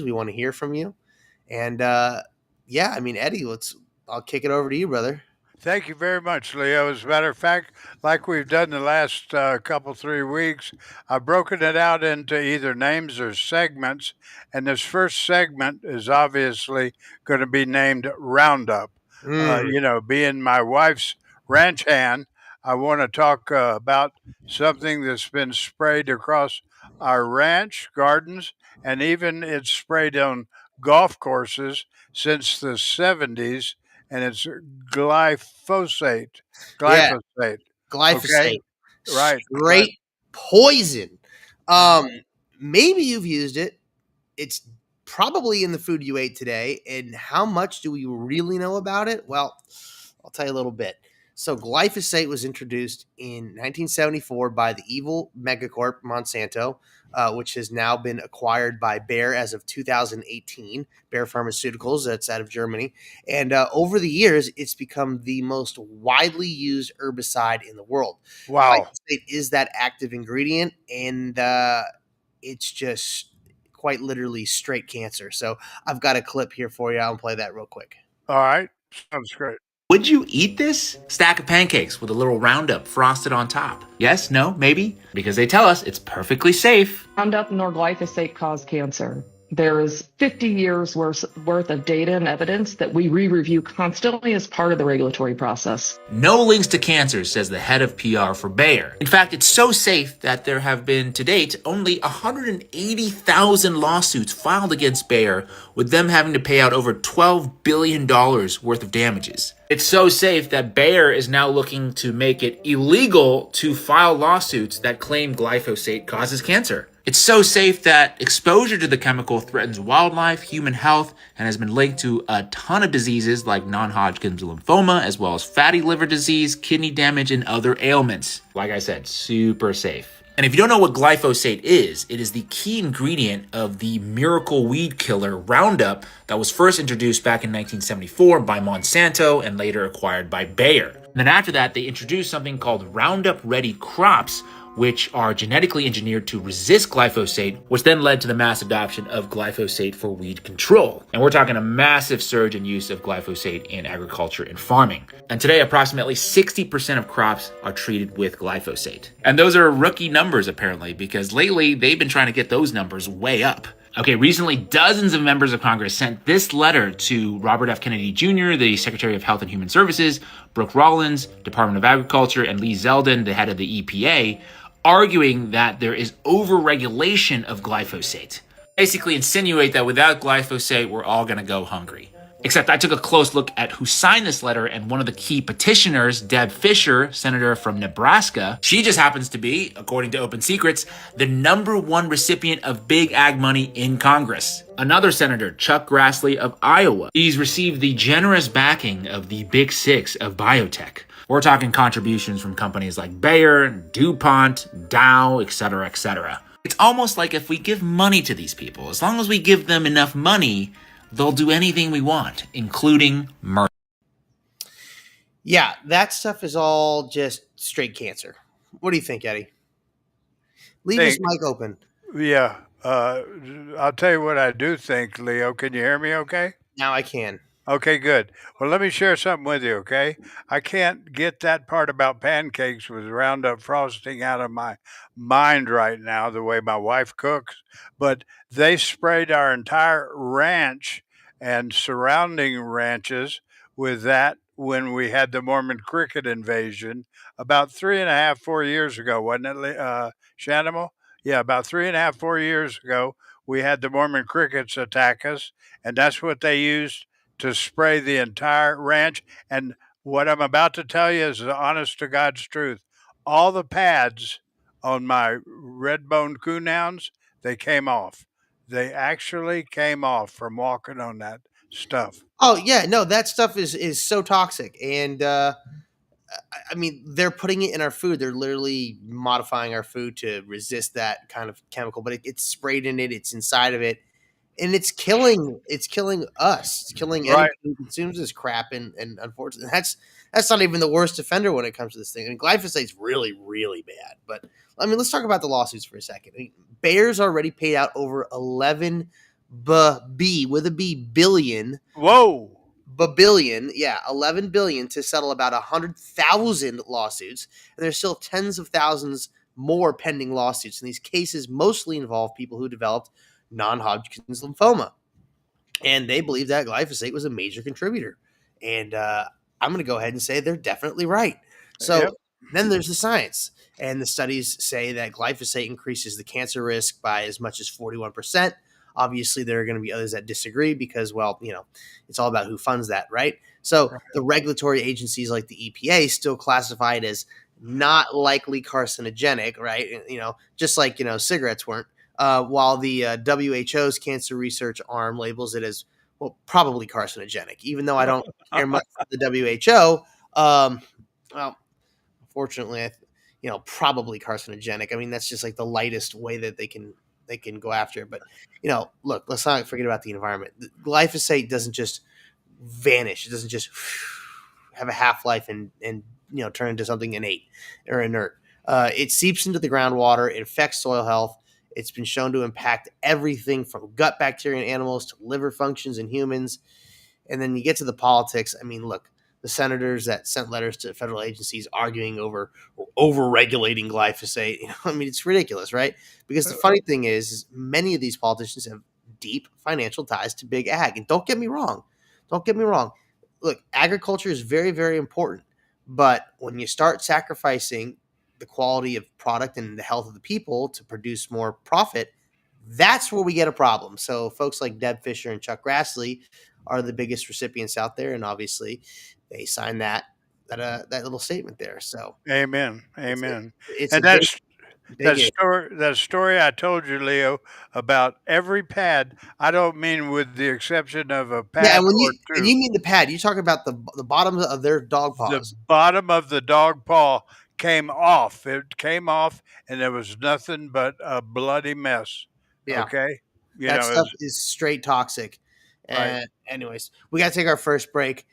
stories. We want to hear from you. And yeah, I mean, Eddie, I'll kick it over to you, brother. Thank you very much, Leo. As a matter of fact, like we've done the last couple, 3 weeks, I've broken it out into either names or segments. And this first segment is obviously going to be named Roundup. Mm, Being my wife's ranch hand, I want to talk about something that's been sprayed across our ranch gardens, and even it's sprayed on golf courses since the 70s, and it's glyphosate. yeah, Glyphosate. Okay. glyphosate, Right. straight poison. Maybe you've used it. It's probably in the food you ate today. And how much do we really know about it? Well, I'll tell you a little bit. So, glyphosate was introduced in 1974 by the evil megacorp Monsanto, which has now been acquired by Bayer as of 2018. Bayer Pharmaceuticals, that's out of Germany. And over the years, it's become the most widely used herbicide in the world. Wow. Glyphosate is that active ingredient, and it's just quite literally straight cancer. So I've got a clip here for you. I'll play that real quick. All right. Sounds great. Would you eat this? Stack of pancakes with a little Roundup frosted on top. Yes, no, maybe? Because they tell us it's perfectly safe. Roundup nor glyphosate cause cancer. There is 50 years worth of data and evidence that we re-review constantly as part of the regulatory process. No links to cancer, says the head of PR for Bayer. In fact, it's so safe that there have been, to date, only 180,000 lawsuits filed against Bayer, with them having to pay out over $12 billion worth of damages. It's so safe that Bayer is now looking to make it illegal to file lawsuits that claim glyphosate causes cancer. It's so safe that exposure to the chemical threatens wildlife, human health, and has been linked to a ton of diseases like non-Hodgkin's lymphoma, as well as fatty liver disease, kidney damage, and other ailments. Like I said, super safe. And if you don't know what glyphosate is, it is the key ingredient of the miracle weed killer Roundup that was first introduced back in 1974 by Monsanto and later acquired by Bayer. And then after that, they introduced something called Roundup Ready crops, which are genetically engineered to resist glyphosate, which then led to the mass adoption of glyphosate for weed control. And we're talking a massive surge in use of glyphosate in agriculture and farming. And today, approximately 60% of crops are treated with glyphosate. And those are rookie numbers, apparently, because lately they've been trying to get those numbers way up. Okay, recently, dozens of members of Congress sent this letter to Robert F. Kennedy Jr., the Secretary of Health and Human Services, Brooke Rollins, Department of Agriculture, and Lee Zeldin, the head of the EPA, arguing that there is overregulation of glyphosate. Basically insinuate that without glyphosate, we're all going to go hungry. Except I took a close look at who signed this letter, and one of the key petitioners, Deb Fischer, senator from Nebraska, she just happens to be, according to Open Secrets, the #1 recipient of big ag money in Congress. Another senator, Chuck Grassley of Iowa, he's received the generous backing of the Big Six of biotech. We're talking contributions from companies like Bayer, DuPont, Dow, etc., etc. It's almost like if we give money to these people, as long as we give them enough money, they'll do anything we want, including murder. Yeah, that stuff is all just straight cancer. What do you think, Eddie? Leave his mic open. Yeah. I'll tell you what I do think, Leo. Can you hear me okay? Now I can. Okay, good. Well, let me share something with you, okay? I can't get that part about pancakes with Roundup frosting out of my mind right now, the way my wife cooks. But they sprayed our entire ranch and surrounding ranches with that when we had the Mormon cricket invasion about 3.5, 4 years ago, wasn't it, Shanimal? Yeah, about 3.5, 4 years ago, we had the Mormon crickets attack us, and that's what they used to spray the entire ranch. And what I'm about to tell you is the honest to God's truth. All the pads on my red-boned coonhounds, they came off. They actually came off from walking on that stuff. Oh yeah, no, that stuff is so toxic, and I mean, they're putting it in our food. They're literally modifying our food to resist that kind of chemical, but it's sprayed in it. It's inside of it. And it's killing us. It's killing anyone who consumes this crap. And unfortunately, that's not even the worst offender when it comes to this thing. I mean, glyphosate's really, really bad. But I mean, let's talk about the lawsuits for a second. I mean, Bayer's already paid out over $11 with a B billion. Whoa. Billion, yeah, 11 billion to settle about 100,000 lawsuits, and there's still tens of thousands more pending lawsuits. And these cases mostly involve people who developed non-Hodgkin's lymphoma, and they believe that glyphosate was a major contributor. And I'm going to go ahead and say they're definitely right. So Yep. then there's the science, and the studies say that glyphosate increases the cancer risk by as much as 41%. Obviously, there are going to be others that disagree because, well, it's all about who funds that, right? So the regulatory agencies like the EPA still classify it as not likely carcinogenic, right? Just like, cigarettes weren't. While the WHO's cancer research arm labels it as, well, probably carcinogenic, even though I don't care much for the WHO. Well, unfortunately, probably carcinogenic. I mean, that's just like the lightest way that they can go after it. But, look, let's not forget about the environment. The glyphosate doesn't just vanish. It doesn't just have a half-life and turn into something innate or inert. It seeps into the groundwater. It affects soil health. It's been shown to impact everything from gut bacteria in animals to liver functions in humans. And then you get to the politics. I mean, look, the senators that sent letters to federal agencies arguing over regulating glyphosate. I mean, it's ridiculous, right? Because the funny thing is many of these politicians have deep financial ties to big ag. And don't get me wrong. Look, agriculture is very, very important. But when you start sacrificing the quality of product and the health of the people to produce more profit, that's where we get a problem. So folks like Deb Fisher and Chuck Grassley are the biggest recipients out there, and obviously they signed that little statement there. So Amen. It's And a that story I told you, Leo, about every pad. I don't mean with the exception of a pad and or you two. mean the pad, you talk about the bottom of their dog paws. The bottom of the dog paw came off. It came off, and there was nothing but a bloody mess. Yeah. Okay. That stuff is straight toxic. Right. Anyways, we got to take our first break.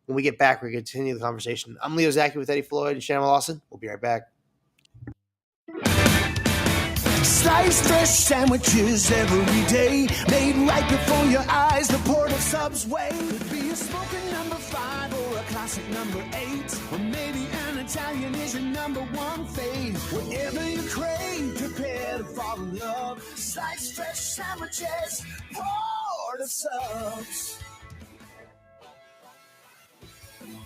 When we get back, we're going to continue the conversation. I'm Leo Zacky with Eddie Floyd and Shannon Lawson. We'll be right back. Sliced fresh sandwiches every day, made right before your eyes. The Port of Subs way. Could be a smoking number 5 or a classic number 8, or maybe an Italian is your number 1 fave. Whatever you crave, prepare to fall in love. Sliced fresh sandwiches, Port of Subs.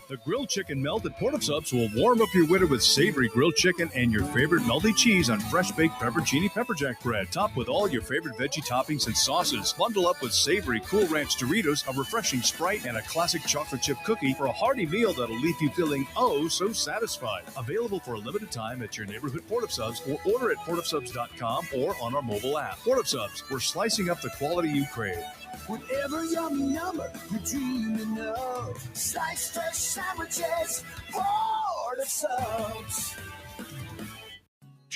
The grilled chicken melt at Port of Subs will warm up your winter with savory grilled chicken and your favorite melty cheese on fresh-baked pepperoncini pepperjack bread, topped with all your favorite veggie toppings and sauces. Bundle up with savory Cool Ranch Doritos, a refreshing Sprite, and a classic chocolate chip cookie for a hearty meal that'll leave you feeling oh so satisfied. Available for a limited time at your neighborhood Port of Subs, or order at portofsubs.com or on our mobile app. Port of Subs, we're slicing up the quality you crave. Whatever yummy number you're dreaming of, sliced fresh sandwiches, Port of Subs.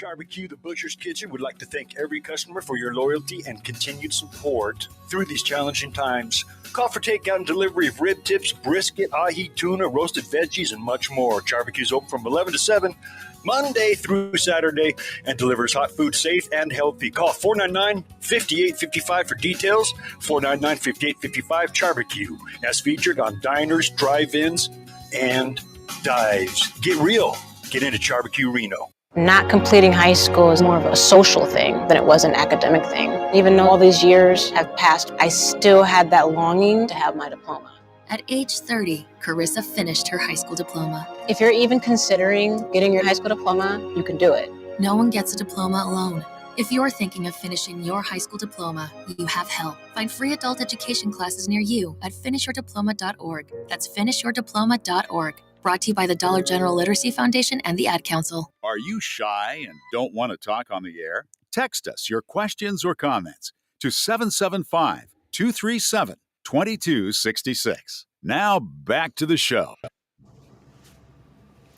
Barbecue, the Butcher's Kitchen, would like to thank every customer for your loyalty and continued support through these challenging times. Call for takeout and delivery of rib tips, brisket, ahi, tuna, roasted veggies, and much more. Barbecue's open from 11 to 7, Monday through Saturday, and delivers hot food safe and healthy. Call 499-5855 for details. 499-5855 Barbecue, as featured on diners, drive-ins, and dives. Get real. Get into Barbecue Reno. Not completing high school is more of a social thing than it was an academic thing. Even though all these years have passed, I still had that longing to have my diploma. At age 30, Carissa finished her high school diploma. If you're even considering getting your high school diploma, you can do it. No one gets a diploma alone. If you're thinking of finishing your high school diploma, you have help. Find free adult education classes near you at finishyourdiploma.org. That's finishyourdiploma.org. Brought to you by the Dollar General Literacy Foundation and the Ad Council. Are you shy and don't want to talk on the air? Text us your questions or comments to 775-237-2266. Now back to the show.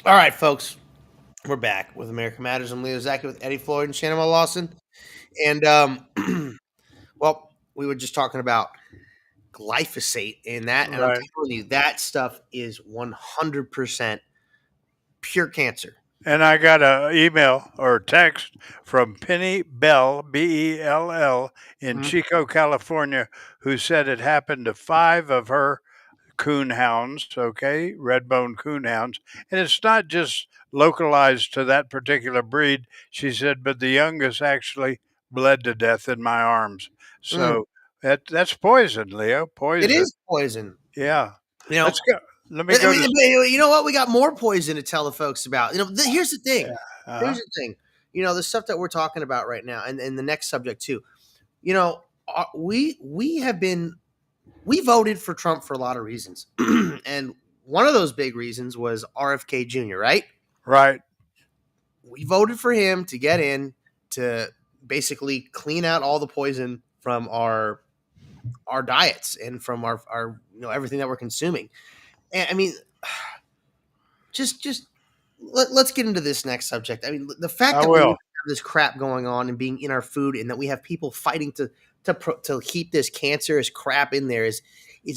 All right, folks. We're back with America Matters. I'm Leo Zacky with Eddie Floyd and Shannon Lawson. And, well, we were just talking about glyphosate and that. And I'm telling you, that stuff is 100% pure cancer. And I got an email or text from Penny Bell, Bell, in Mhm. Chico, California, who said it happened to 5 of her coon hounds, okay, red-bone coon hounds. And it's not just localized to that particular breed. She said, but the youngest actually bled to death in my arms. Mm. So that's poison, Leo. It Poison. is poison. Yeah. You know, Let's go. Let me I go mean, to. you know what? We got more poison to tell the folks about. Here's the thing. Here's Uh-huh. the thing. The stuff that we're talking about right now, and the next subject too. You know, we voted for Trump for a lot of reasons, and one of those big reasons was RFK Jr. Right? Right. We voted for him to get in to basically clean out all the poison from our diets and from our everything that we're consuming. And I mean, just let's get into this next subject. I mean, the fact I that we will. have this crap going on and being in our food, and that we have people fighting to keep this cancerous crap in there is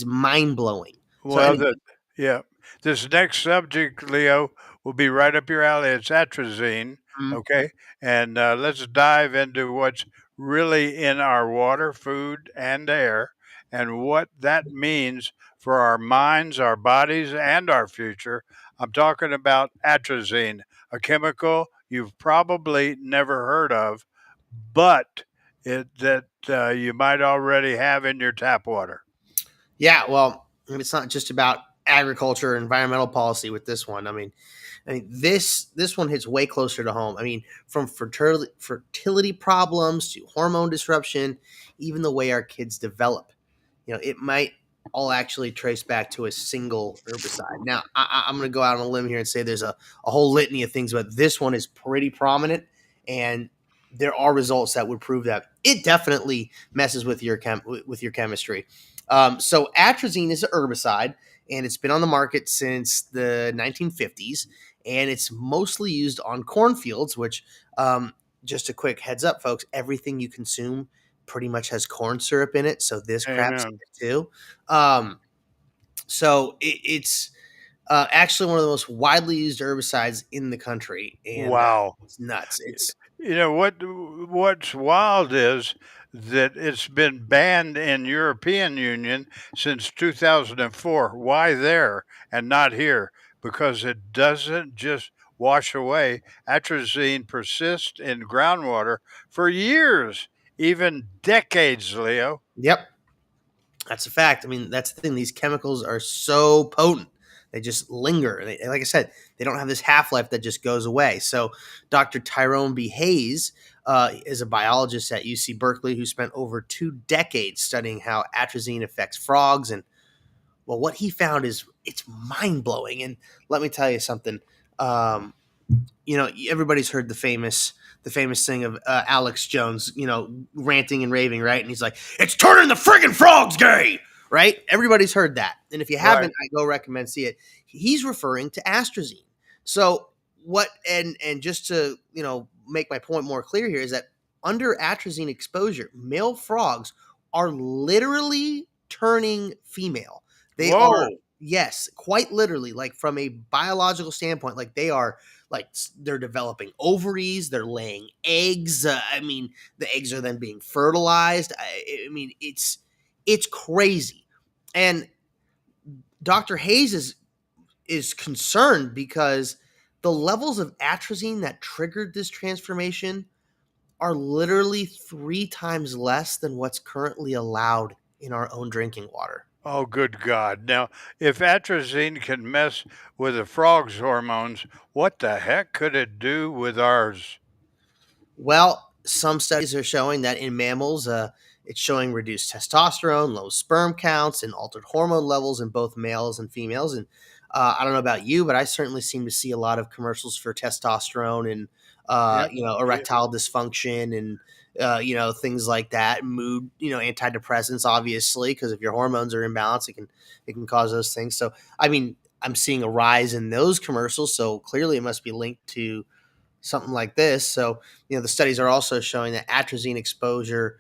mind blowing. So Well, anyway, yeah. This next subject, Leo, will be right up your alley. It's atrazine. mm, Okay. And let's dive into what's really in our water, food, and air, and what that means for our minds, our bodies, and our future. I'm talking about atrazine, a chemical you've probably never heard of, but that you might already have in your tap water. yeah, well, it's not just about agriculture or environmental policy with this one. This one hits way closer to home. I mean, from fertility problems to hormone disruption, even the way our kids develop. It might all actually trace back to a single herbicide. Now, I'm going to go out on a limb here and say there's a whole litany of things, but this one is pretty prominent, and there are results that would prove that it definitely messes with your with your chemistry. So atrazine is an herbicide, and it's been on the market since the 1950s, and it's mostly used on cornfields. Which, just a quick heads up, folks, everything you consume pretty much has corn syrup in it, so this crap's in Amen. it too. It's actually one of the most widely used herbicides in the country, and Wow. it's nuts. It's You know what's wild is that it's been banned in European Union since 2004. Why there and not here? Because it doesn't just wash away. Atrazine persists in groundwater for years, even decades, Leo. Yep, that's a fact. I mean, that's the thing. These chemicals are so potent; they just linger. And like I said, they don't have this half life that just goes away. So, Dr. Tyrone B. Hayes is a biologist at UC Berkeley who spent over 2 decades studying how atrazine affects frogs. And well, what he found is it's mind blowing. And let me tell you something. Um, Everybody's heard the famous thing of Alex Jones, ranting and raving, right? And he's like, "It's turning the friggin' frogs gay," right? Everybody's heard that, and if you Right. haven't, I go recommend see it. He's referring to astrazine. So what? And just to make my point more clear here is that under atrazine exposure, male frogs are literally turning female. They are, Whoa. yes, quite literally, like from a biological standpoint, like they are like they're developing ovaries, they're laying eggs. I mean, the eggs are then being fertilized. I mean, it's crazy. And Dr. Hayes is concerned because the levels of atrazine that triggered this transformation are literally 3 times less than what's currently allowed in our own drinking water. Oh, good God. Now, if atrazine can mess with a frog's hormones, what the heck could it do with ours? Well, some studies are showing that in mammals, it's showing reduced testosterone, low sperm counts, and altered hormone levels in both males and females. And I don't know about you, but I certainly seem to see a lot of commercials for testosterone and Yeah. erectile dysfunction and things like that. Mood, antidepressants, obviously, because if your hormones are imbalanced, it can cause those things. So, I mean, I'm seeing a rise in those commercials. So clearly, it must be linked to something like this. So, the studies are also showing that atrazine exposure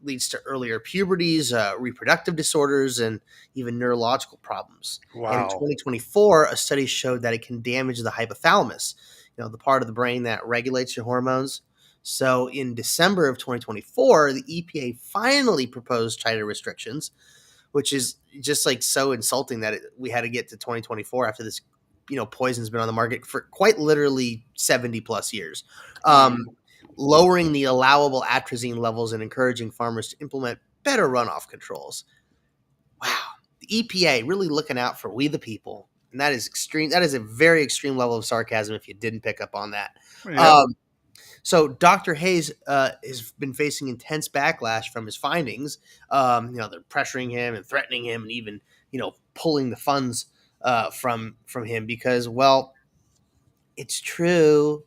leads to earlier puberties, reproductive disorders, and even neurological problems. And in Wow. 2024, a study showed that it can damage the hypothalamus, the part of the brain that regulates your hormones. So in December of 2024, the EPA finally proposed tighter restrictions, which is just like so insulting that we had to get to 2024 after this, poison's been on the market for quite literally 70 plus years. Lowering the allowable atrazine levels and encouraging farmers to implement better runoff controls. Wow. The EPA really looking out for we the people. And that is extreme. That is a very extreme level of sarcasm if you didn't pick up on that. Yep. So Dr. Hayes has been facing intense backlash from his findings. They're pressuring him and threatening him and even, pulling the funds from him because, well, it's true.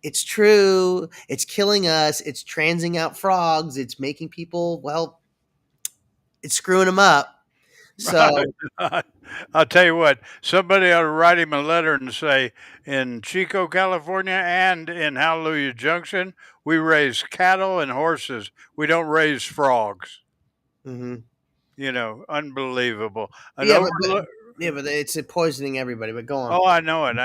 It's true. It's killing us. It's transing out frogs. It's making people, well, it's screwing them up. So I'll tell you what, somebody ought to write him a letter and say, in Chico, California and in Hallelujah Junction, we raise cattle and horses. We don't raise frogs. Unbelievable. But it's poisoning everybody. But go on. Oh, I know it.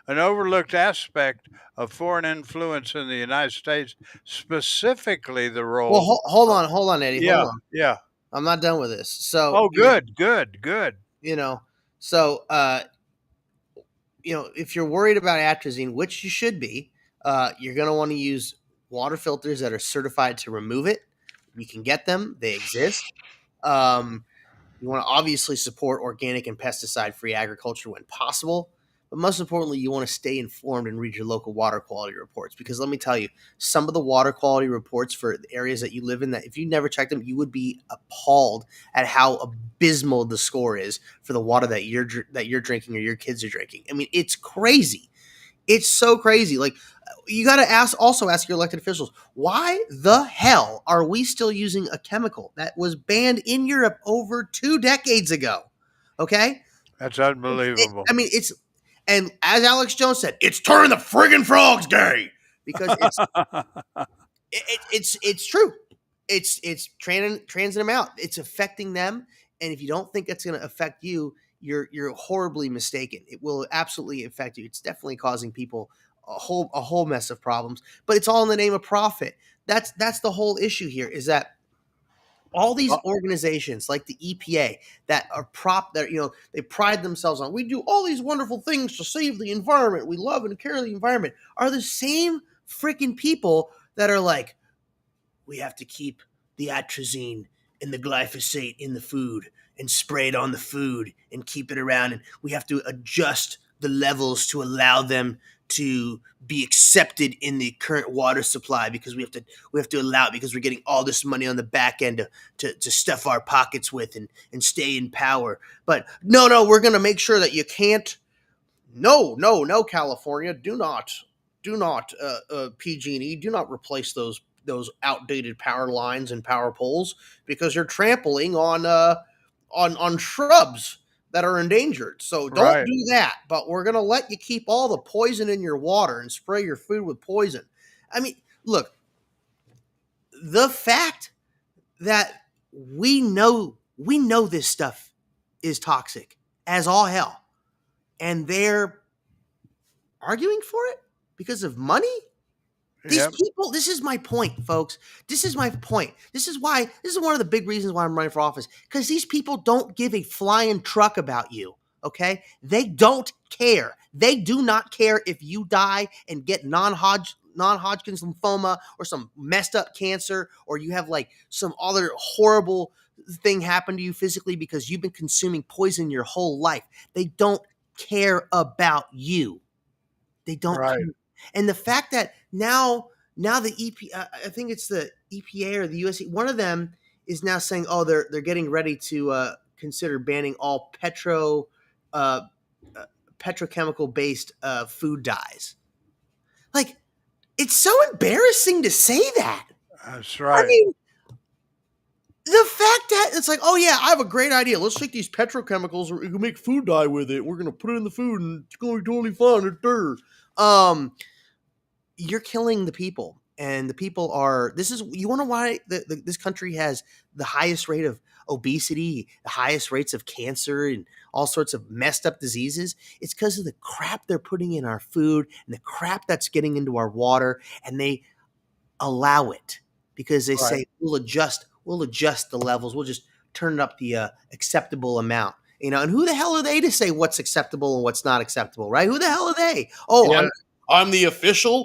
An overlooked aspect of foreign influence in the United States, specifically the role. Well, hold on, Eddie. Yeah, hold on. yeah. I'm not done with this. So. Oh, good. So if you're worried about atrazine, which you should be, you're going to want to use water filters that are certified to remove it. You can get them; they exist. You want to obviously support organic and pesticide-free agriculture when possible. But most importantly, you want to stay informed and read your local water quality reports. Because let me tell you, some of the water quality reports for the areas that you live in, that if you never checked them, you would be appalled at how abysmal the score is for the water that you're drinking or your kids are drinking. I mean, it's crazy. It's so crazy. Like, you got to ask your elected officials, why the hell are we still using a chemical that was banned in Europe over 2 decades ago? Okay? That's unbelievable. And as Alex Jones said, it's turning the friggin' frogs gay because it's true. It's transing them out. It's affecting them. And if you don't think it's going to affect you, you're horribly mistaken. It will absolutely affect you. It's definitely causing people a whole mess of problems, but it's all in the name of profit. That's the whole issue here, is that all these organizations like the EPA that they pride themselves on, we do all these wonderful things to save the environment, we love and care the environment, are the same freaking people that are like, we have to keep the atrazine and the glyphosate in the food and spray it on the food and keep it around, and we have to adjust the levels to allow them to be accepted in the current water supply because we have to allow it because we're getting all this money on the back end to stuff our pockets with and stay in power. But no, we're going to make sure that you can't. No, California, do not PG&E, do not replace those outdated power lines and power poles because you're trampling on shrubs that are endangered. So don't do that, but we're going to let you keep all the poison in your water and spray your food with poison. I mean, look, the fact that we know this stuff is toxic as all hell, and they're arguing for it because of money. These people, this is my point, folks. This is my point. This is one of the big reasons why I'm running for office, because these people don't give a flying truck about you, okay? They don't care. They do not care if you die and get non-Hodgkin's lymphoma or some messed up cancer, or you have like some other horrible thing happen to you physically because you've been consuming poison your whole life. They don't care about you. They don't care. And the fact that now the EPA, I think it's the EPA or the USA, one of them is now saying, oh, they're getting ready to consider banning all petrochemical based food dyes. Like, it's so embarrassing to say that. That's right. I mean, the fact that it's like, oh yeah, I have a great idea. Let's take these petrochemicals, we can make food dye with it. We're gonna put it in the food, and it's going to be totally fun. You're killing the people. and the people are. You want to know why this country has the highest rate of obesity, the highest rates of cancer, and all sorts of messed up diseases? It's because of the crap they're putting in our food and the crap that's getting into our water, and they allow it because they say we'll adjust the levels. We'll just turn up the acceptable amount. And who the hell are they to say what's acceptable and what's not acceptable, right? Who the hell are they? Oh, Yeah. I'm the official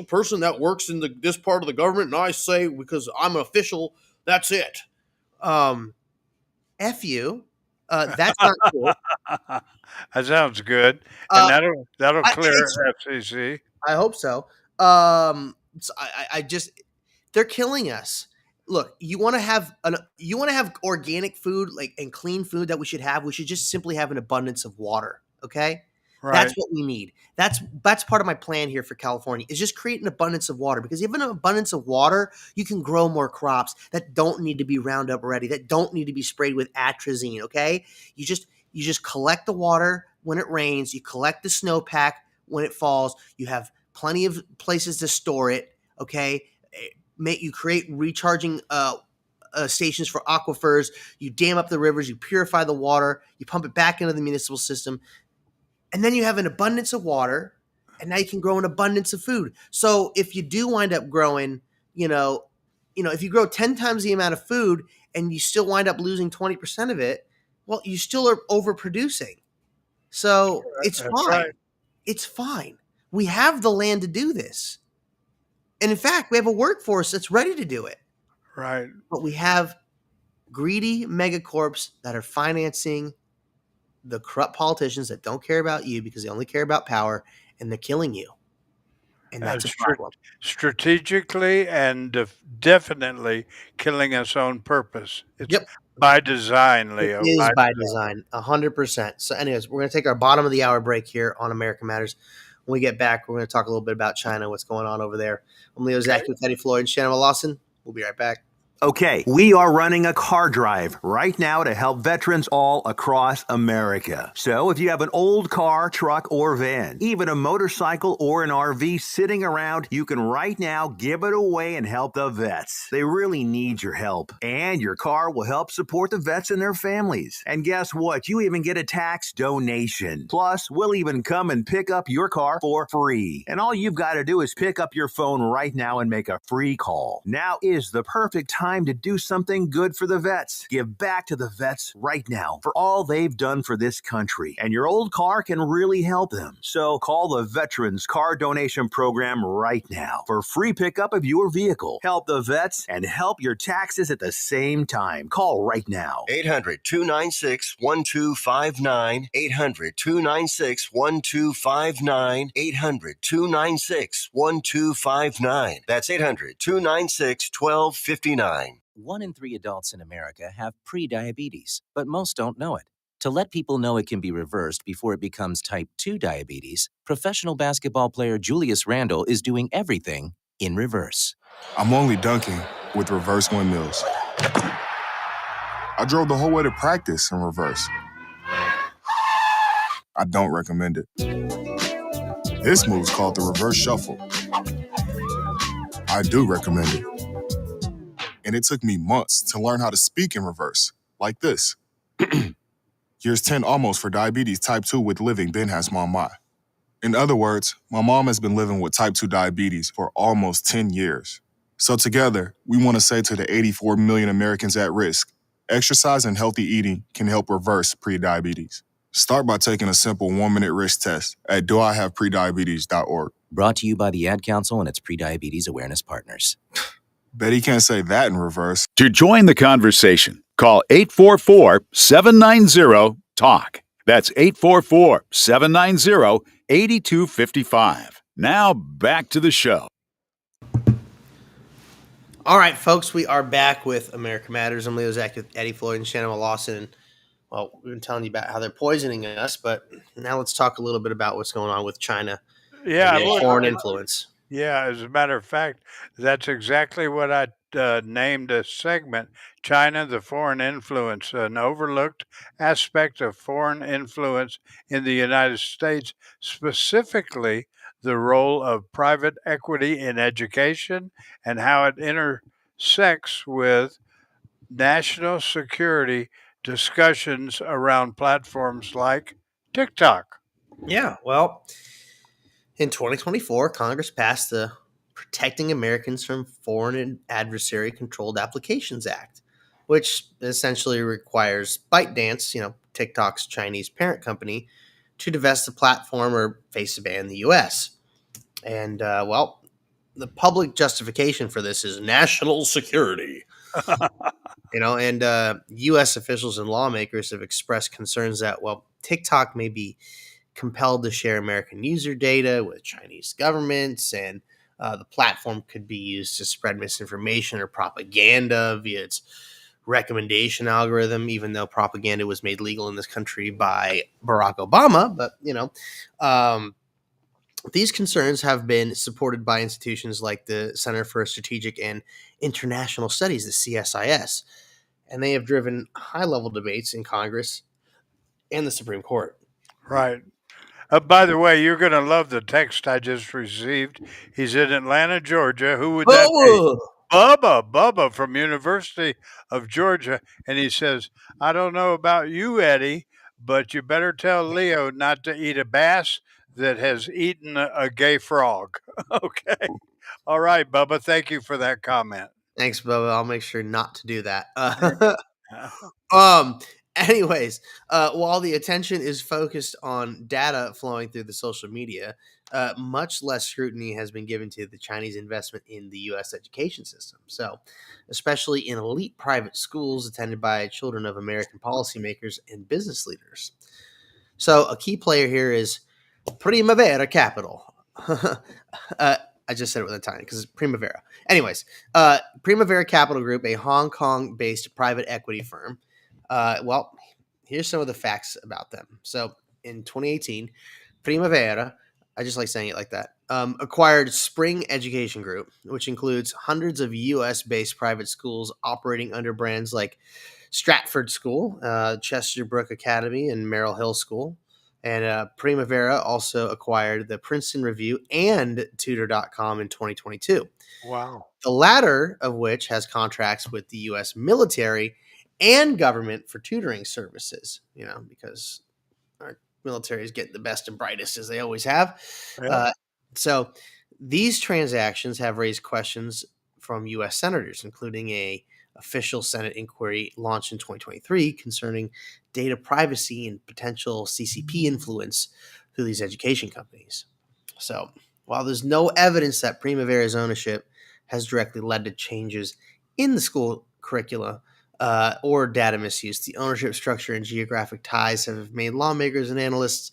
person that works in this part of the government, and I say because I'm an official, that's it. F you. That's not cool. That sounds good, and that'll clear FCC. I hope so. They're killing us. Look, you want to have organic food, and clean food that we should have. We should just simply have an abundance of water. Okay, that's what we need. That's part of my plan here for California is just create an abundance of water, because even an abundance of water, you can grow more crops that don't need to be Roundup ready, that don't need to be sprayed with atrazine. Okay, you just collect the water when it rains. You collect the snowpack when it falls. You have plenty of places to store it. Okay. You create recharging stations for aquifers. You dam up the rivers. You purify the water. You pump it back into the municipal system. And then you have an abundance of water. And now you can grow an abundance of food. So if you do wind up growing, if you grow 10 times the amount of food and you still wind up losing 20% of it, well, you still are overproducing. So it's fine. Right. It's fine. We have the land to do this. And in fact, we have a workforce that's ready to do it. Right. But we have greedy megacorps that are financing the corrupt politicians that don't care about you because they only care about power, and they're killing you. And that's a problem. Strategically and definitely killing us on purpose. It's Yep. by design, Leo. It is by design, 100%. So anyways, we're going to take our bottom of the hour break here on America Matters. When we get back, we're going to talk a little bit about China, what's going on over there. I'm Leo Zacky with Eddie Floyd and Shannon Lawson. We'll be right back. Okay, we are running a car drive right now to help veterans all across America. So if you have an old car, truck, or van, even a motorcycle or an RV sitting around, you can right now give it away and help the vets. They really need your help. And your car will help support the vets and their families. And guess what? You even get a tax donation. Plus, we'll even come and pick up your car for free. And all you've got to do is pick up your phone right now and make a free call. Now is the perfect time to do something good for the vets. Give back to the vets right now for all they've done for this country. And your old car can really help them. So call the Veterans Car Donation Program right now for free pickup of your vehicle. Help the vets and help your taxes at the same time. Call right now. 800-296-1259. 800-296-1259. 800-296-1259. That's 800-296-1259. 1 in 3 adults in America have prediabetes, but most don't know it. To let people know it can be reversed before it becomes type 2 diabetes, professional basketball player Julius Randle is doing everything in reverse. I'm only dunking with reverse windmills. I drove the whole way to practice in reverse. I don't recommend it. This move's called the reverse shuffle. I do recommend it. And it took me months to learn how to speak in reverse, like this. Years 10 almost for diabetes type 2 with living Ben has mama. In other words, my mom has been living with type 2 diabetes for almost 10 years. So together, we want to say to the 84 million Americans at risk, exercise and healthy eating can help reverse prediabetes. Start by taking a simple 1-minute risk test at doihaveprediabetes.org. Brought to you by the Ad Council and its prediabetes awareness partners. Bet he can't say that in reverse. To join the conversation, call 844-790-TALK. That's 844-790-8255. Now back to the show. All right, folks, we are back with America Matters. I'm Leo Zacky with Eddie Floyd and Shannon Lawson. Well, we've been telling you about how they're poisoning us, but now let's talk a little bit about what's going on with China. Yeah, foreign influence. Yeah, as a matter of fact, that's exactly what I named a segment, China, the Foreign Influence, an overlooked aspect of foreign influence in the United States, specifically the role of private equity in education and how it intersects with national security discussions around platforms like TikTok. Yeah, well, in 2024, Congress passed the Protecting Americans from Foreign and Adversary Controlled Applications Act, which essentially requires ByteDance, TikTok's Chinese parent company, to divest the platform or face a ban in the U.S. And, the public justification for this is national security. And U.S. officials and lawmakers have expressed concerns that, TikTok may be compelled to share American user data with Chinese governments, and the platform could be used to spread misinformation or propaganda via its recommendation algorithm, even though propaganda was made legal in this country by Barack Obama. But, these concerns have been supported by institutions like the Center for Strategic and International Studies, the CSIS, and they have driven high-level debates in Congress and the Supreme Court. Right. By the way, you're going to love the text I just received. He's in Atlanta, Georgia. Who would that be? Bubba from University of Georgia. And he says, I don't know about you, Eddie, but you better tell Leo not to eat a bass that has eaten a gay frog. Okay. All right, Bubba. Thank you for that comment. Thanks, Bubba. I'll make sure not to do that. Uh, Anyways, while the attention is focused on data flowing through the social media, much less scrutiny has been given to the Chinese investment in the U.S. education system. So, especially in elite private schools attended by children of American policymakers and business leaders. So, a key player here is Primavera Capital. I just said it with a tiny because it's Primavera. Anyways, Primavera Capital Group, a Hong Kong-based private equity firm. Here's some of the facts about them. So in 2018, Primavera, I just like saying it like that, acquired Spring Education Group, which includes hundreds of U.S.-based private schools operating under brands like Stratford School, Chesterbrook Academy, and Merrill Hill School. And Primavera also acquired the Princeton Review and Tutor.com in 2022. Wow. The latter of which has contracts with the U.S. military and government for tutoring services, because our military is getting the best and brightest as they always have. Yeah. So these transactions have raised questions from U.S. senators, including a official Senate inquiry launched in 2023 concerning data privacy and potential CCP influence through these education companies. So while there's no evidence that Primavera's ownership has directly led to changes in the school curricula or data misuse, the ownership structure and geographic ties have made lawmakers and analysts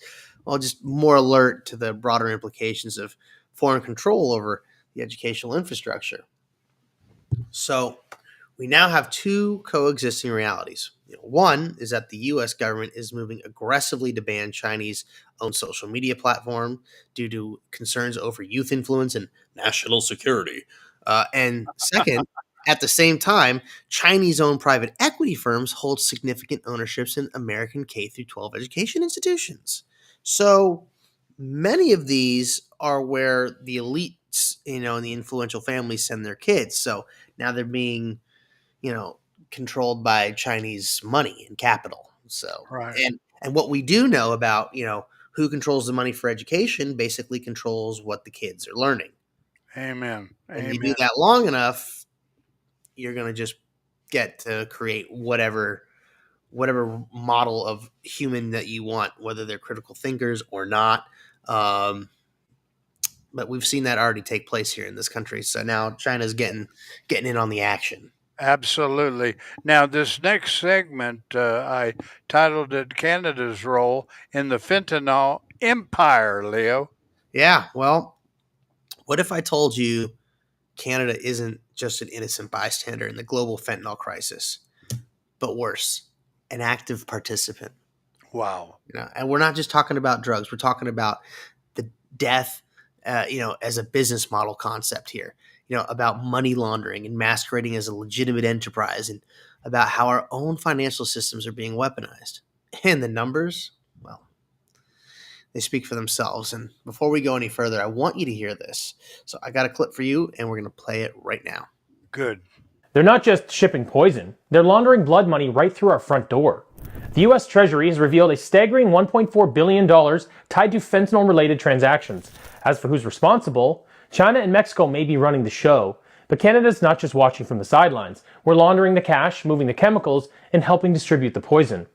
just more alert to the broader implications of foreign control over the educational infrastructure. So we now have two coexisting realities. One is that the U.S. government is moving aggressively to ban Chinese-owned social media platform due to concerns over youth influence and national security. And second, at the same time, Chinese-owned private equity firms hold significant ownerships in American K-12 education institutions. So many of these are where the elites, and the influential families send their kids. So now they're being controlled by Chinese money and capital. So, right. And what we do know about, who controls the money for education basically controls what the kids are learning. Amen. And you do that long enough, you're going to just get to create whatever model of human that you want, whether they're critical thinkers or not. But we've seen that already take place here in this country. So now China's getting in on the action. Absolutely. Now, this next segment, I titled it Canada's Role in the Fentanyl Empire, Leo. Yeah, well, what if I told you Canada isn't just an innocent bystander in the global fentanyl crisis, but worse, an active participant? Wow. And we're not just talking about drugs. We're talking about the death, as a business model concept here. About money laundering and masquerading as a legitimate enterprise, and about how our own financial systems are being weaponized. And the numbers, well, They speak for themselves. And before we go any further, I want you to hear this. So I got a clip for you, and we're going to play it right now. Good. They're not just shipping poison, they're laundering blood money right through our front door. The U.S. Treasury has revealed a staggering $1.4 billion tied to fentanyl-related transactions. As for who's responsible, China and Mexico may be running the show, but Canada's not just watching from the sidelines. We're laundering the cash, moving the chemicals, and helping distribute the poison.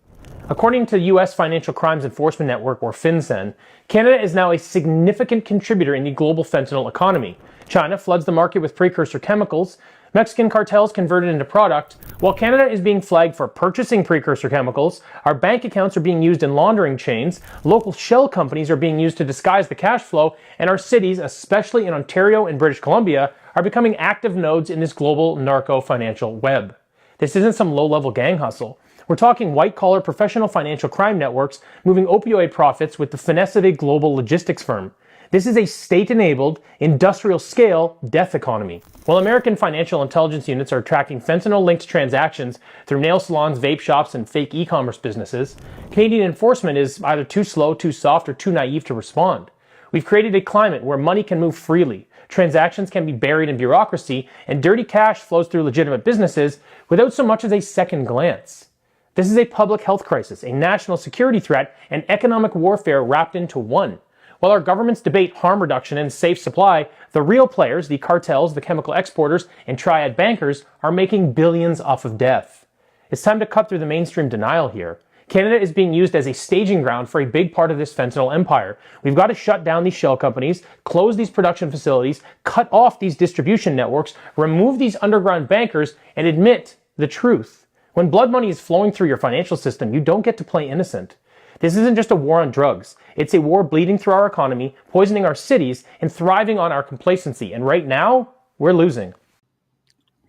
According to the U.S. Financial Crimes Enforcement Network, or FinCEN, Canada is now a significant contributor in the global fentanyl economy. China floods the market with precursor chemicals, Mexican cartels convert it into product. While Canada is being flagged for purchasing precursor chemicals, our bank accounts are being used in laundering chains, local shell companies are being used to disguise the cash flow, and our cities, especially in Ontario and British Columbia, are becoming active nodes in this global narco-financial web. This isn't some low-level gang hustle. We're talking white-collar professional financial crime networks moving opioid profits with the finesse of a global logistics firm. This is a state-enabled, industrial-scale death economy. While American financial intelligence units are tracking fentanyl-linked transactions through nail salons, vape shops, and fake e-commerce businesses, Canadian enforcement is either too slow, too soft, or too naive to respond. We've created a climate where money can move freely, transactions can be buried in bureaucracy, and dirty cash flows through legitimate businesses without so much as a second glance. This is a public health crisis, a national security threat, and economic warfare wrapped into one. While our governments debate harm reduction and safe supply, the real players, the cartels, the chemical exporters, and triad bankers, are making billions off of death. It's time to cut through the mainstream denial here. Canada is being used as a staging ground for a big part of this fentanyl empire. We've got to shut down these shell companies, close these production facilities, cut off these distribution networks, remove these underground bankers, and admit the truth. When blood money is flowing through your financial system, you don't get to play innocent. This isn't just a war on drugs. It's a war bleeding through our economy, poisoning our cities, and thriving on our complacency. And right now, we're losing.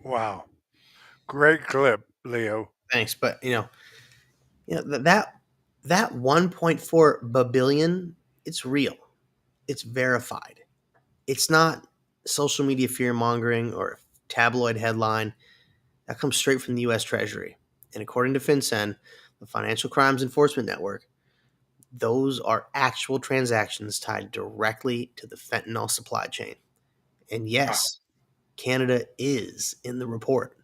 Wow. Great clip, Leo. Thanks. But, that 1.4 billion, it's real. It's verified. It's not social media fear mongering or tabloid headline. That comes straight from the U.S. Treasury. And according to FinCEN, the Financial Crimes Enforcement Network, those are actual transactions tied directly to the fentanyl supply chain. And yes, Canada is in the report.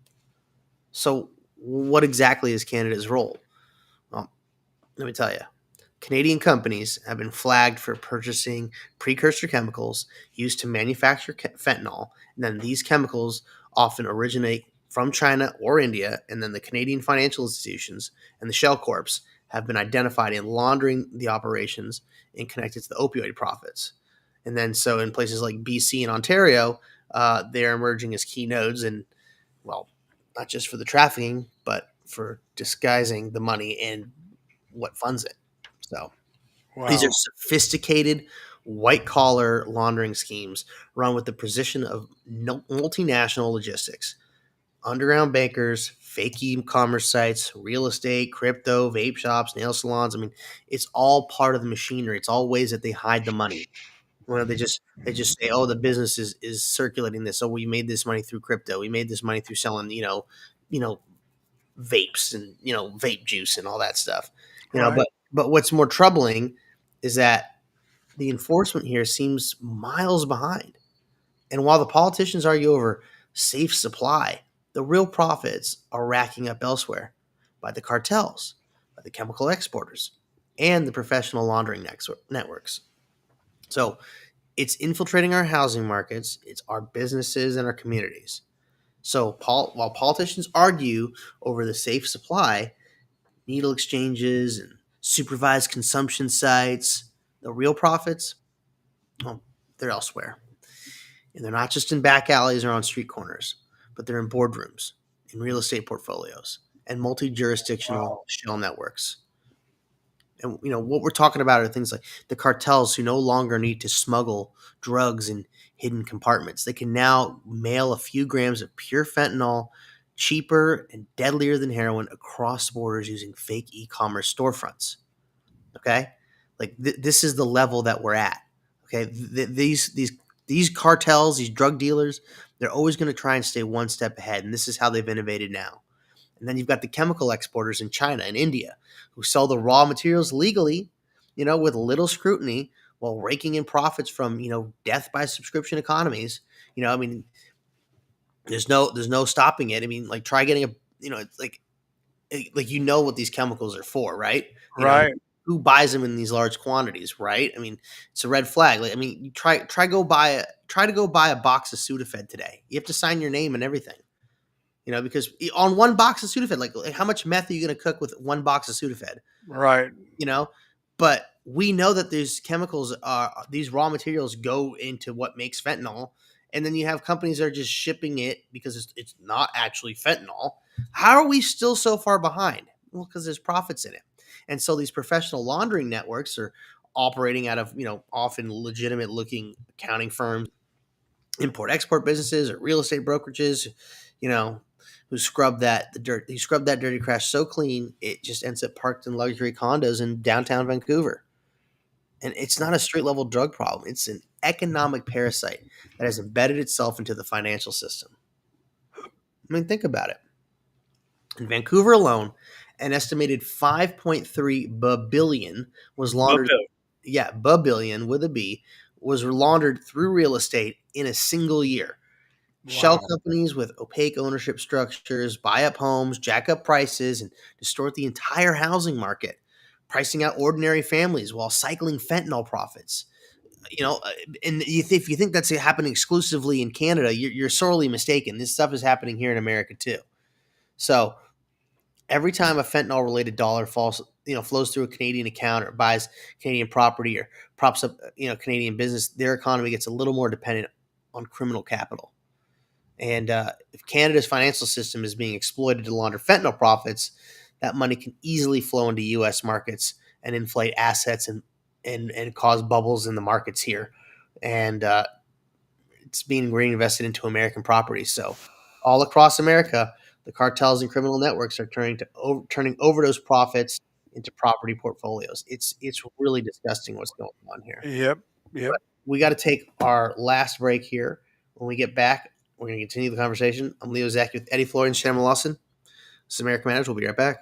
So what exactly is Canada's role? Well, let me tell you. Canadian companies have been flagged for purchasing precursor chemicals used to manufacture fentanyl, and then these chemicals often originate from China or India, and then the Canadian financial institutions and the shell corps have been identified in laundering the operations and connected to the opioid profits. And then so in places like BC and Ontario, they're emerging as key nodes, and, well, not just for the trafficking, but for disguising the money and what funds it. So These are sophisticated white-collar laundering schemes run with the precision of multinational logistics. Underground bankers, fake e-commerce sites, real estate, crypto, vape shops, nail salons. I mean, it's all part of the machinery. It's all ways that they hide the money. They just say, oh, the business is circulating this. Oh, we made this money through crypto. We made this money through selling, vapes and, vape juice and all that stuff. But what's more troubling is that the enforcement here seems miles behind. And while the politicians argue over safe supply, the real profits are racking up elsewhere by the cartels, by the chemical exporters, and the professional laundering networks. So it's infiltrating our housing markets, it's our businesses and our communities. So while politicians argue over the safe supply, needle exchanges and supervised consumption sites, the real profits, well, they're elsewhere. And they're not just in back alleys or on street corners, but they're in boardrooms, in real estate portfolios, and multi-jurisdictional shell networks. And, what we're talking about are things like the cartels who no longer need to smuggle drugs in hidden compartments. They can now mail a few grams of pure fentanyl, cheaper and deadlier than heroin, across borders using fake e-commerce storefronts. Okay? This is the level that we're at. Okay? These cartels, these drug dealers, they're always going to try and stay one step ahead, and this is how they've innovated now. And then you've got the chemical exporters in China and India who sell the raw materials legally, with little scrutiny while raking in profits from, death by subscription economies. I mean, there's no stopping it. I mean, like try getting it's like what these chemicals are for, right? Right. Who buys them in these large quantities, right? I mean, it's a red flag. Like, I mean, you try to go buy a box of Sudafed today. You have to sign your name and everything. Because on one box of Sudafed, like how much meth are you going to cook with one box of Sudafed? Right. But we know that these chemicals these raw materials go into what makes fentanyl. And then you have companies that are just shipping it because it's not actually fentanyl. How are we still so far behind? Well, because there's profits in it. And so these professional laundering networks are operating out of, often legitimate looking accounting firms, import-export businesses, or real estate brokerages, who scrub that dirty trash so clean it just ends up parked in luxury condos in downtown Vancouver. And it's not a street level drug problem. It's an economic parasite that has embedded itself into the financial system. I mean, think about it. In Vancouver alone, an estimated 5.3 billion was laundered. Yeah, billion with a B was laundered through real estate in a single year. Wow. Shell companies with opaque ownership structures buy up homes, jack up prices, and distort the entire housing market, pricing out ordinary families while cycling fentanyl profits. And if you think that's happening exclusively in Canada, you're sorely mistaken. This stuff is happening here in America too. So every time a fentanyl-related dollar flows through a Canadian account or buys Canadian property or props up, Canadian business, their economy gets a little more dependent on criminal capital. And if Canada's financial system is being exploited to launder fentanyl profits, that money can easily flow into U.S. markets and inflate assets and cause bubbles in the markets here. And it's being reinvested into American properties. So all across America, the cartels and criminal networks are turning overdose profits into property portfolios. It's really disgusting what's going on here. Yep. But we got to take our last break here. When we get back, we're going to continue the conversation. I'm Leo Zacky with Eddie Floyd and Shannon Lawson. This is American Matters. We'll be right back.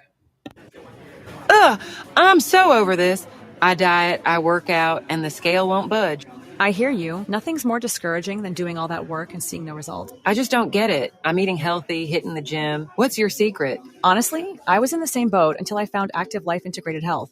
Ugh, I'm so over this. I diet, I work out, and the scale won't budge. I hear you. Nothing's more discouraging than doing all that work and seeing no result. I just don't get it. I'm eating healthy, hitting the gym. What's your secret? Honestly, I was in the same boat until I found Active Life Integrated Health.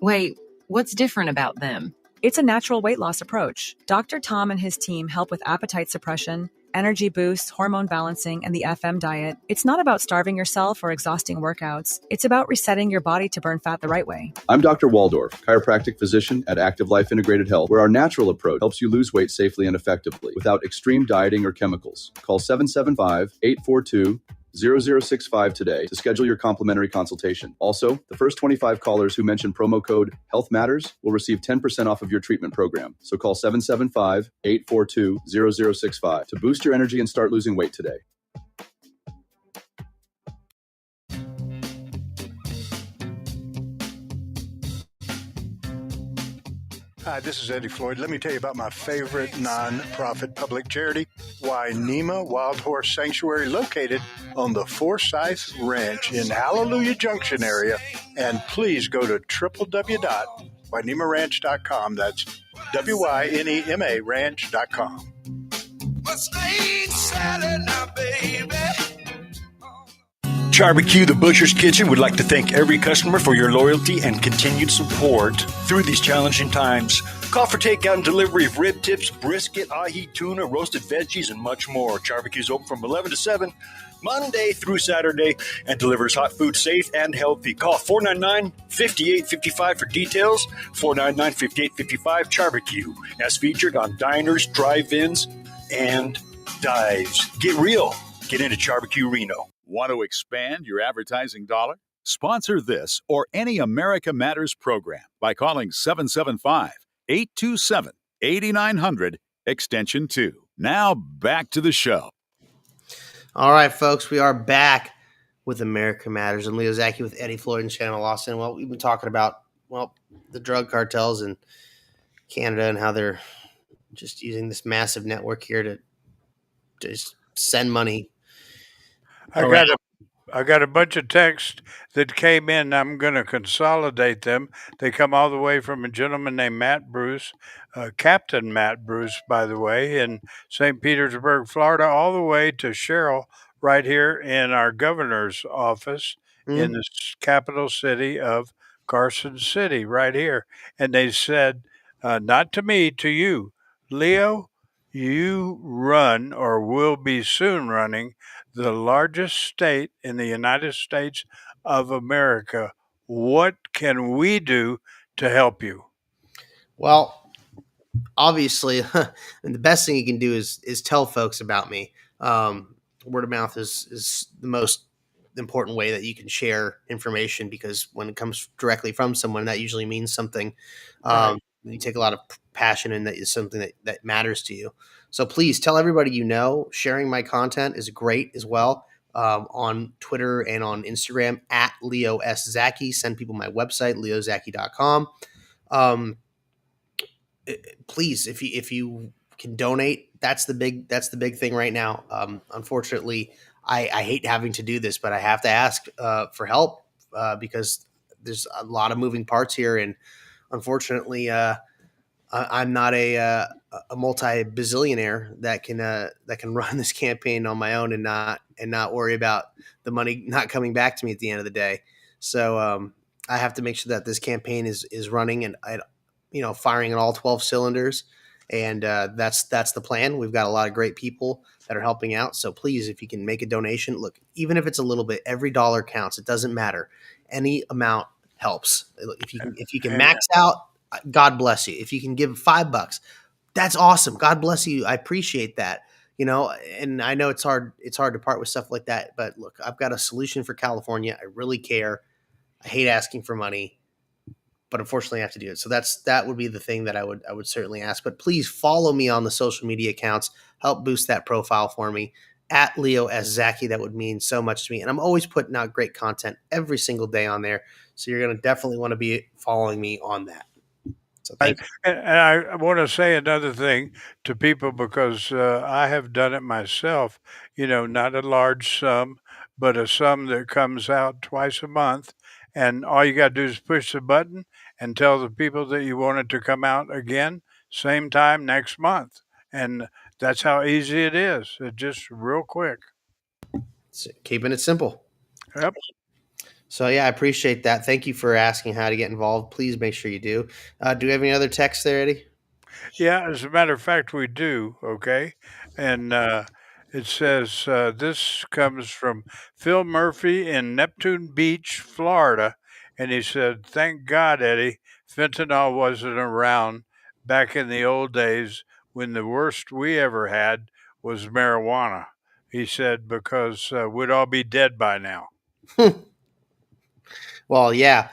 Wait, what's different about them? It's a natural weight loss approach. Dr. Tom and his team help with appetite suppression, energy boosts, hormone balancing, and the FM diet. It's not about starving yourself or exhausting workouts. It's about resetting your body to burn fat the right way. I'm Dr. Waldorf, chiropractic physician at Active Life Integrated Health, where our natural approach helps you lose weight safely and effectively without extreme dieting or chemicals. Call 775-842-0065 today to schedule your complimentary consultation. Also, the first 25 callers who mention promo code Health Matters will receive 10% off of your treatment program. So call 775-842-0065 to boost your energy and start losing weight today. Hi, this is Eddie Floyd. Let me tell you about my favorite non-profit public charity, Wainema Wild Horse Sanctuary, located on the Forsyth Ranch in Hallelujah Junction area. And please go to www.wainemaranch.com. That's WYNEMA ranch.com. Barbecue, the Butcher's Kitchen, would like to thank every customer for your loyalty and continued support through these challenging times. Call for takeout and delivery of rib tips, brisket, ahi tuna, roasted veggies, and much more. Barbecue's open from 11 to 7, Monday through Saturday, and delivers hot food safe and healthy. Call 499-5855 for details. 499-5855 Barbecue, as featured on diners, drive-ins, and dives. Get real. Get into Barbecue Reno. Want to expand your advertising dollar? Sponsor this or any America Matters program by calling 775-827-8900, extension 2. Now back to the show. All right, folks, we are back with America Matters. I'm Leo Zacky with Eddie Floyd and Shannon Lawson. Well, we've been talking about, the drug cartels in Canada and how they're just using this massive network here to just send money. I I got a bunch of texts that came in. I'm going to consolidate them. They come all the way from a gentleman named Matt Bruce, Captain Matt Bruce, by the way, in St. Petersburg, Florida, all the way to Cheryl right here in our governor's office in the capital city of Carson City, right here. And they said, not to me, to you, Leo, you run or will be soon running the largest state in the United States of America. What can we do to help you? Well, obviously, and the best thing you can do is tell folks about me. Word of mouth is the most important way that you can share information, because when it comes directly from someone, that usually means something. Right. You take a lot of passion, and that is something that matters to you. So please tell everybody you know. Sharing my content is great as well. On Twitter and on Instagram at Leo S. Zacky. Send people my website, leozacky.com. Please, if you can donate, that's the big thing right now. Unfortunately, I hate having to do this, but I have to ask for help because there's a lot of moving parts here, and unfortunately, I'm not a multi-bazillionaire that can run this campaign on my own and not worry about the money not coming back to me at the end of the day. So I have to make sure that this campaign is running and firing on all 12 cylinders. And that's the plan. We've got a lot of great people that are helping out. So please, if you can make a donation, look, even if it's a little bit, every dollar counts. It doesn't matter. Any amount helps. If you can max out, God bless you. If you can give $5, that's awesome. God bless you. I appreciate that. And I know it's hard to part with stuff like that, but look, I've got a solution for California. I really care. I hate asking for money, but unfortunately I have to do it. So that would be the thing that I would certainly ask. But please follow me on the social media accounts. Help boost that profile for me at Leo S. Zacky. That would mean so much to me. And I'm always putting out great content every single day on there. So you're going to definitely want to be following me on that. So thank you. And I want to say another thing to people, because I have done it myself, not a large sum, but a sum that comes out twice a month. And all you got to do is push the button and tell the people that you want it to come out again, same time next month. And that's how easy it is. It's just real quick. Keeping it simple. Yep. So, yeah, I appreciate that. Thank you for asking how to get involved. Please make sure you do. Do we have any other texts there, Eddie? Yeah, as a matter of fact, we do, okay? And it says, this comes from Phil Murphy in Neptune Beach, Florida. And he said, thank God, Eddie, fentanyl wasn't around back in the old days when the worst we ever had was marijuana. He said, because we'd all be dead by now. Well, yeah,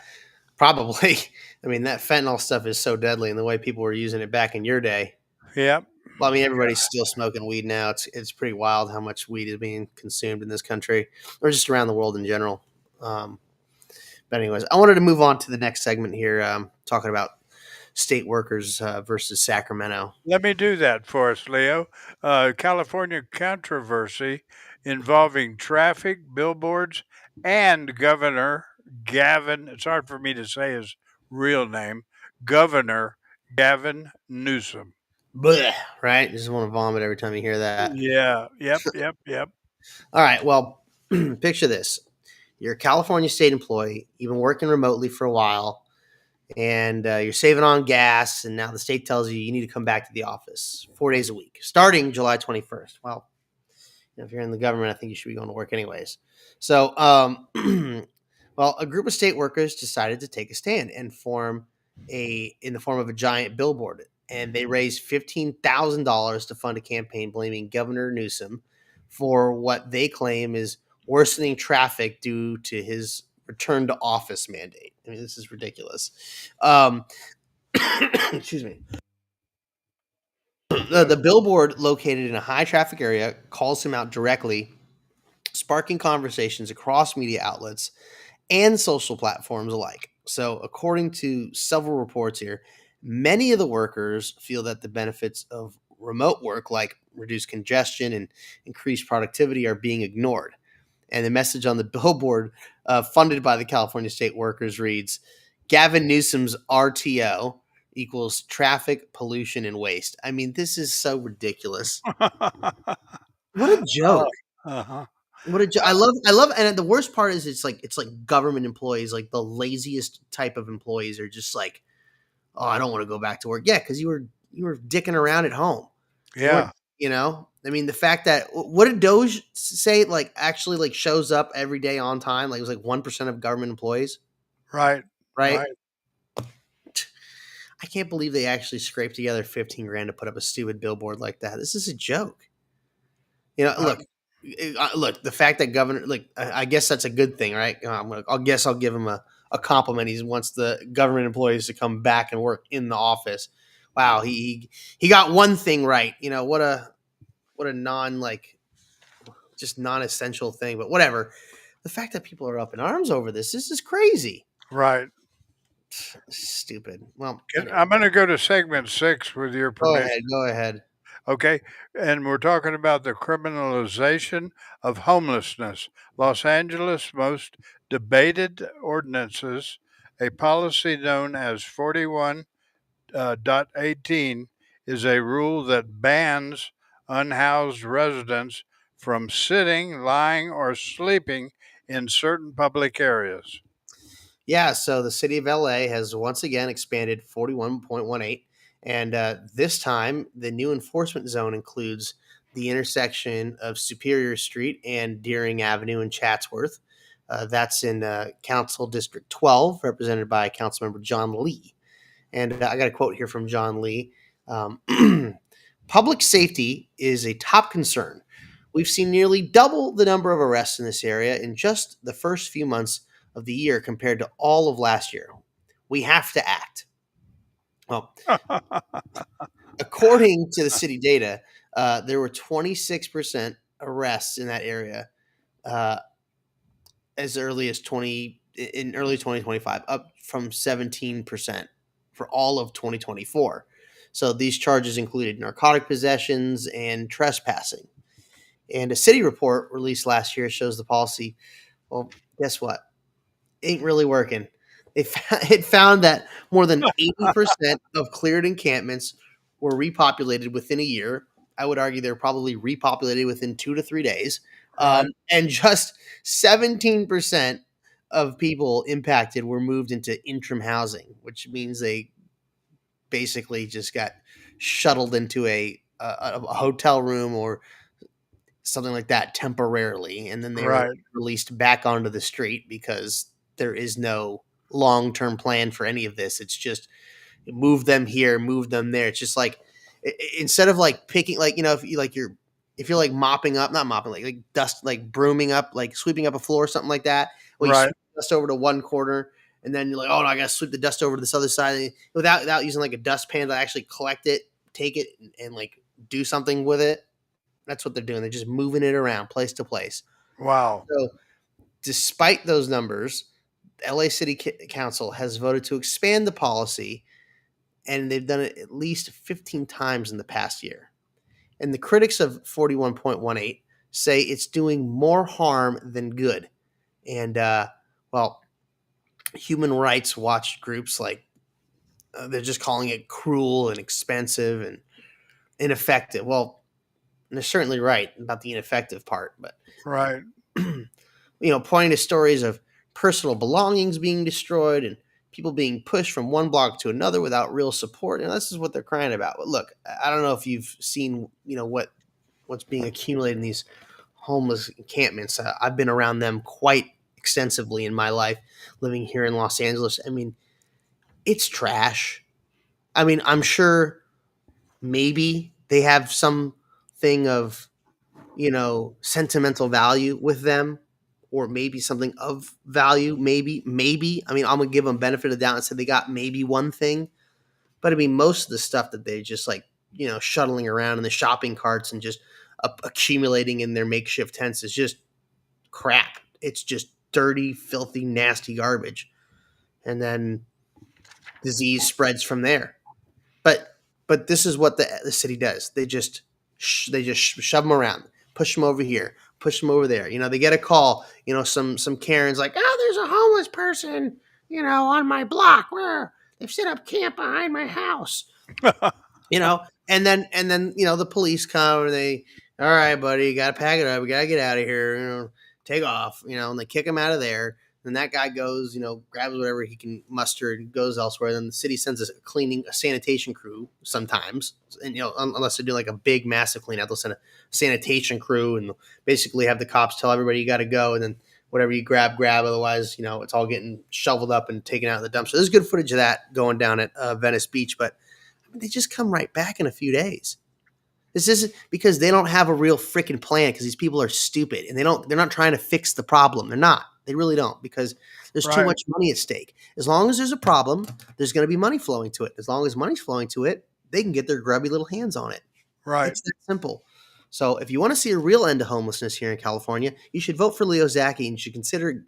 probably. I mean, that fentanyl stuff is so deadly, and the way people were using it back in your day. Yep. Well, I mean, everybody's still smoking weed now. It's pretty wild how much weed is being consumed in this country, or just around the world in general. But anyways, I wanted to move on to the next segment here, talking about state workers versus Sacramento. Let me do that for us, Leo. California controversy involving traffic, billboards, and Governor Gavin, it's hard for me to say his real name, Governor Gavin Newsom. Blech, right? Just want to vomit every time you hear that. Yeah. Yep. All right. Well, picture this. You're a California state employee. You've been working remotely for a while, and you're saving on gas, and now the state tells you need to come back to the office 4 days a week, starting July 21st. Well, if you're in the government, I think you should be going to work anyways. So, well, a group of state workers decided to take a stand and in the form of a giant billboard. And they raised $15,000 to fund a campaign blaming Governor Newsom for what they claim is worsening traffic due to his return to office mandate. I mean, this is ridiculous. Excuse me. The billboard, located in a high traffic area, calls him out directly, sparking conversations across media outlets and social platforms alike. So, according to several reports here, many of the workers feel that the benefits of remote work, like reduced congestion and increased productivity, are being ignored. And the message on the billboard, funded by the California State Workers, reads, Gavin Newsom's RTO equals traffic, pollution, and waste. I mean, this is so ridiculous. What a joke. Uh-huh. What a joke. I love, and the worst part is it's like government employees, like the laziest type of employees are just like, oh, I don't want to go back to work. Yeah, because you were dicking around at home. Yeah. You know, I mean, the fact that what did Doge say? Like, actually, like shows up every day on time. Like, it was like 1% of government employees. Right. Right. I can't believe they actually scraped together 15 grand to put up a stupid billboard like that. This is a joke. You know, look, the fact that governor, like, I guess that's a good thing, right? I'll give him a compliment. He wants the government employees to come back and work in the office. Wow, he got one thing right. You know, what a just non-essential thing, but whatever. The fact that people are up in arms over this is crazy. Right. Stupid. Well, I'm going to go to segment 6 with your permission. Go ahead. Okay. And we're talking about the criminalization of homelessness. Los Angeles' most debated ordinances, a policy known as 41.18, is a rule that bans unhoused residents from sitting, lying, or sleeping in certain public areas. Yeah, so the city of LA has once again expanded 41.18, and this time the new enforcement zone includes the intersection of Superior Street and Deering Avenue in Chatsworth. That's in Council District 12, represented by Councilmember John Lee. And I got a quote here from John Lee. Public safety is a top concern. We've seen nearly double the number of arrests in this area in just the first few months of the year compared to all of last year. We have to act. Well, according to the city data, there were 26% arrests in that area as early as in early 2025, up from 17% for all of 2024. So these charges included narcotic possessions and trespassing. And a city report released last year shows the policy. Well, guess what? Ain't really working. It found that more than 80% of cleared encampments were repopulated within a year. I would argue they're probably repopulated within 2 to 3 days. And just 17% of people impacted were moved into interim housing, which means they basically just got shuttled into a hotel room or something like that temporarily. And then they were released back onto the street because there is no long-term plan for any of this. It's just move them here, move them there. It's just like, instead of like picking, like, you know, if you're like mopping up, not mopping, like dust, like brooming up, like sweeping up a floor or something like that. Well, you sweep the dust over to one corner and then you're like, oh no, I got to sweep the dust over to this other side without using like a dustpan to actually collect it, take it and like do something with it. That's what they're doing. They're just moving it around place to place. Wow. So despite those numbers, LA City Council has voted to expand the policy, and they've done it at least 15 times in the past year. And the critics of 41.18 say it's doing more harm than good. And, human rights watch groups like they're just calling it cruel and expensive and ineffective. Well, they're certainly right about the ineffective part, but pointing to stories of personal belongings being destroyed and people being pushed from one block to another without real support. And this is what they're crying about. But look, I don't know if you've seen, what's being accumulated in these homeless encampments. I've been around them quite extensively in my life living here in Los Angeles. I mean, it's trash. I mean, I'm sure maybe they have something of, sentimental value with them, or maybe something of value. Maybe. I mean, I'm going to give them benefit of the doubt and say they got maybe one thing. But I mean, most of the stuff that they just like, shuttling around in the shopping carts and just accumulating in their makeshift tents is just crap. It's just dirty, filthy, nasty garbage. And then disease spreads from there. But this is what the city does. They just shove them around, push them over here, push them over there. They get a call, some Karen's like, oh, there's a homeless person, on my block where they've set up camp behind my house, and then, the police come and they, all right, buddy, you got to pack it up. We got to get out of here, take off, and they kick him out of there. Then that guy goes, grabs whatever he can muster and goes elsewhere. Then the city sends a sanitation crew sometimes. And, unless they're doing like a big, massive clean out, they'll send a sanitation crew and basically have the cops tell everybody you got to go. And then whatever you grab. Otherwise, it's all getting shoveled up and taken out of the dump. So there's good footage of that going down at Venice Beach. But they just come right back in a few days. This isn't because they don't have a real freaking plan because these people are stupid and they're not trying to fix the problem. They're not. They really don't, because there's too much money at stake. As long as there's a problem, there's going to be money flowing to it. As long as money's flowing to it, they can get their grubby little hands on it. Right. It's that simple. So if you want to see a real end to homelessness here in California, you should vote for Leo Zacky and you should consider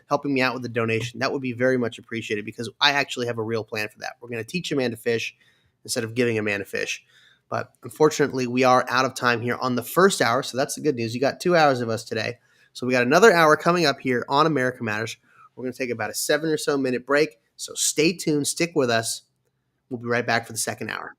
helping me out with a donation. That would be very much appreciated because I actually have a real plan for that. We're going to teach a man to fish instead of giving a man to fish. But unfortunately, we are out of time here on the first hour. So that's the good news. You got 2 hours of us today. So we got another hour coming up here on America Matters. We're going to take about a 7 or so minute break. So stay tuned. Stick with us. We'll be right back for the second hour.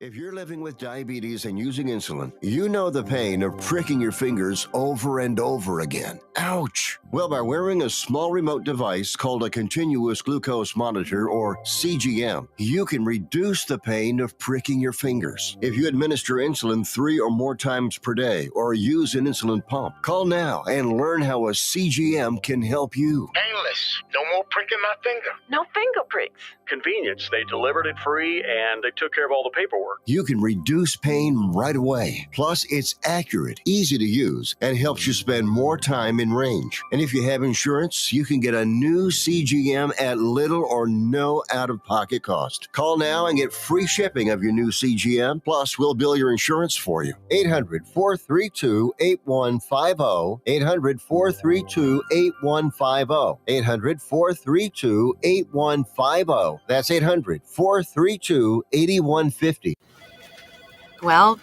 If you're living with diabetes and using insulin, you know the pain of pricking your fingers over and over again. Ouch! Well, by wearing a small remote device called a continuous glucose monitor, or CGM, you can reduce the pain of pricking your fingers. If you administer insulin 3 or more times per day or use an insulin pump, call now and learn how a CGM can help you. Painless. No more pricking my finger. No finger pricks. Convenience. They delivered it free and they took care of all the paperwork. You can reduce pain right away. Plus, it's accurate, easy to use, and helps you spend more time in range. And if you have insurance, you can get a new CGM at little or no out-of-pocket cost. Call now and get free shipping of your new CGM. Plus, we'll bill your insurance for you. 800-432-8150. 800-432-8150. 800-432-8150. That's 800-432-8150. Well,